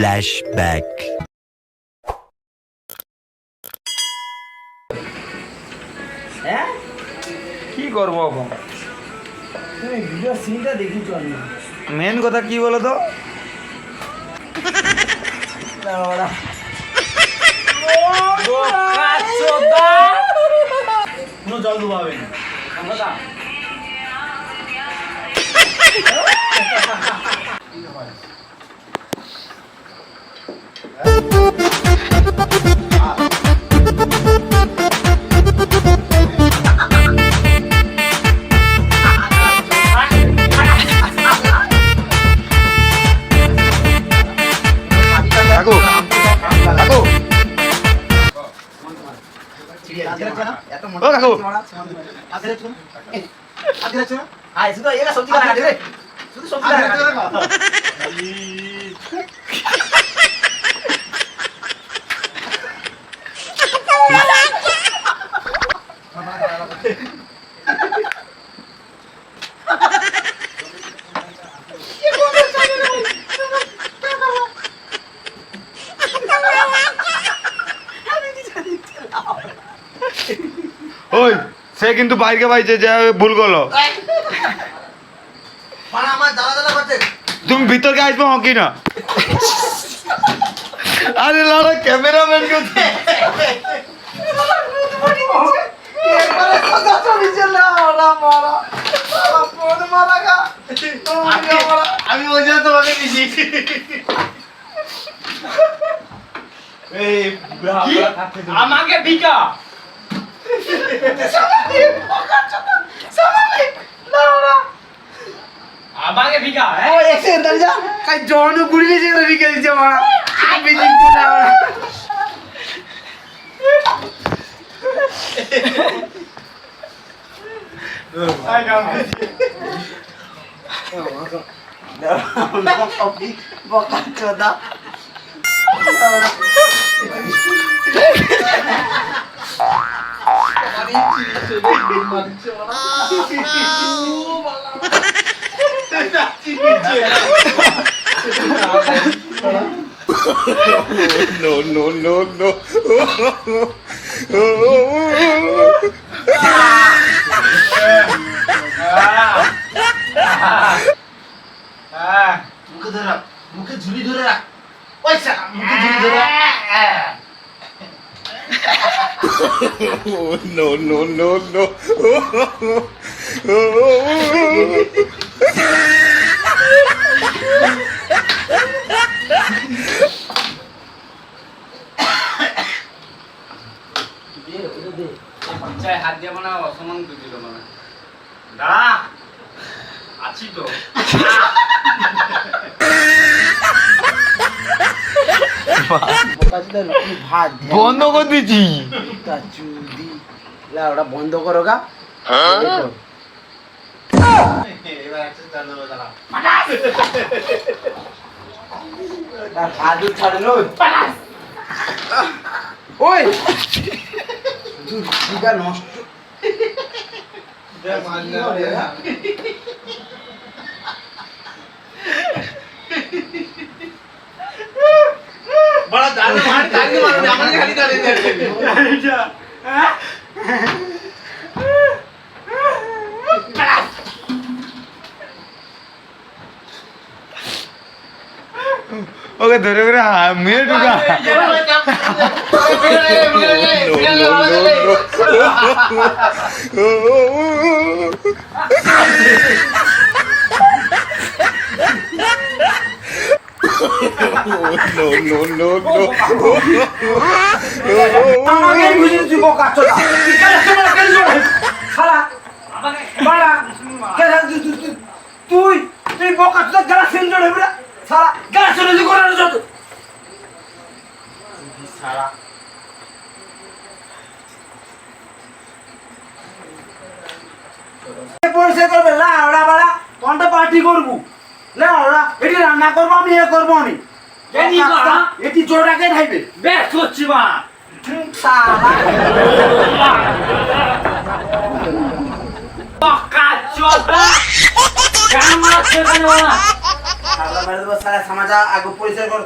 Flashback. হ্যাঁ কি করবো এখন? তুমি ভিডিও সিনটা দেখিছ না? মেন কথা কি বলো তো? কোনো জল ডুবাবে না। কাকু কাকু ও কাকু ওই সে কিন্তু বাইরে পাইছে যে ভুল করলো। তুমি ভিতরকে আসবো কি না? আরে লাড়া ক্যামেরাম্যান করতে আমি ওই জন্য তোমাকে দিছি। আমাকে ভিকা আমাকে ভিকা ও এসে দরজা কাই জন গুড়ি যে ভিকা দিছে মারা আমি দিতে না আই গাম বকা চোদা No. মুখে ধরে রাখ, মুখে ঝুলি ধরে রাখ, পয়সা মুখে ঝুলি ধরে রাখ। No. হাত দিয়ে মানে অসমান দিল মানে দাঁড়া আছি তো বন্ধ করে দিচ্ছি। ওটা বন্ধ করো গা। ওই নষ্ট বড় দাঁড় মার দাঁড়িয়ে মারবে আমাকে খালি দাঁড়িয়ে দাঁড়িয়ে ওকে ধরে করে মেয়ে ঢুকা। তুই তুই বোকা চোদা গলা সেন্টার হবে না সারা গলা চলে যে করে যত সারা পয়সা করবে না ওরা বাড়া কোনটা পার্টি করবো না ওরা এটি রান্না করবো আমি এ করবো আমি এটি জোড়াকে খাইবে বেশ হচ্ছি মা সারা বোকা চোদা কেন মারছে কেন না সারা মেরে দেবো সারা সমাজা আগে পরিচয় কর